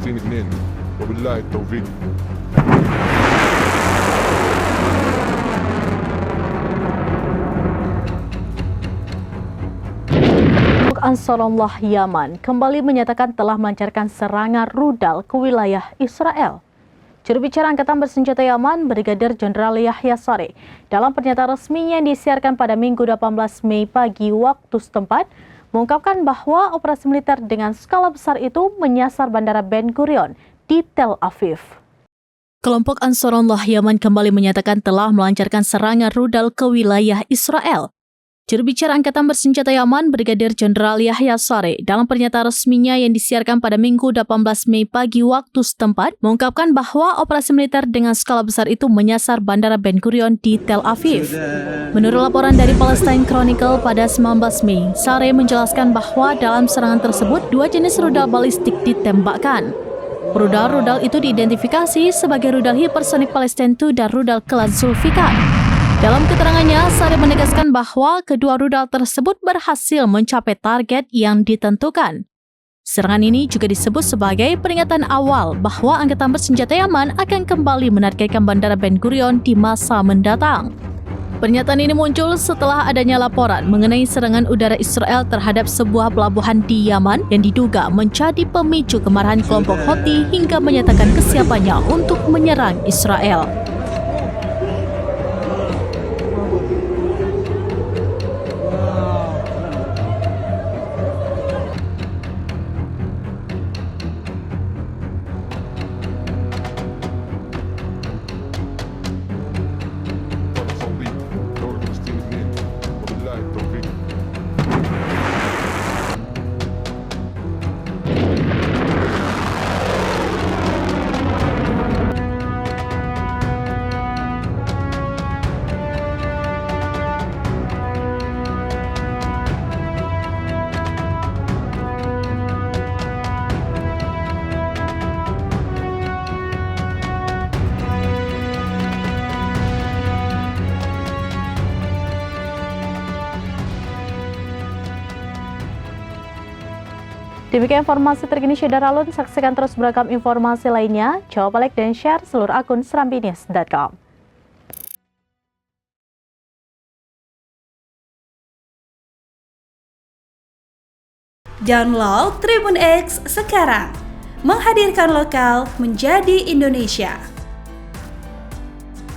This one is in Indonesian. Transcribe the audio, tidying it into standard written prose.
فلسطين اثنين وبالله التوفيق. Ansarullah Yaman kembali menyatakan telah melancarkan serangan rudal ke wilayah Israel. Juru bicara Angkatan Bersenjata Yaman, Brigadir Jenderal Yahya Saree, dalam pernyataan resminya yang disiarkan pada Minggu 18 Mei pagi waktu setempat, mengungkapkan bahwa operasi militer dengan skala besar itu menyasar Bandara Ben Gurion di Tel Aviv. Kelompok Ansarullah Yaman kembali menyatakan telah melancarkan serangan rudal ke wilayah Israel. Juru bicara Angkatan Bersenjata Yaman, Brigadir Jenderal Yahya Saree, dalam pernyataan resminya yang disiarkan pada Minggu 18 Mei pagi waktu setempat, mengungkapkan bahwa operasi militer dengan skala besar itu menyasar Bandara Ben Gurion di Tel Aviv. Menurut laporan dari Palestine Chronicle pada 19 Mei, Saree menjelaskan bahwa dalam serangan tersebut, 2 jenis rudal balistik ditembakkan. Rudal-rudal itu diidentifikasi sebagai rudal hipersonik Palestine II dan rudal kelas Zulfikar. Dalam keterangannya, Saree menegaskan bahwa kedua rudal tersebut berhasil mencapai target yang ditentukan. Serangan ini juga disebut sebagai peringatan awal bahwa Angkatan Bersenjata Yaman akan kembali menargetkan Bandara Ben Gurion di masa mendatang. Pernyataan ini muncul setelah adanya laporan mengenai serangan udara Israel terhadap sebuah pelabuhan di Yaman yang diduga menjadi pemicu kemarahan kelompok Houthi hingga menyatakan kesiapannya untuk menyerang Israel. دولة فلسطين اثنين وبالله التوفيق. Demikian informasi terkini Syedar Alun, saksikan terus beragam informasi lainnya. Coba like dan share seluruh akun serambinews.com. Download Tribun X sekarang, menghadirkan lokal menjadi Indonesia.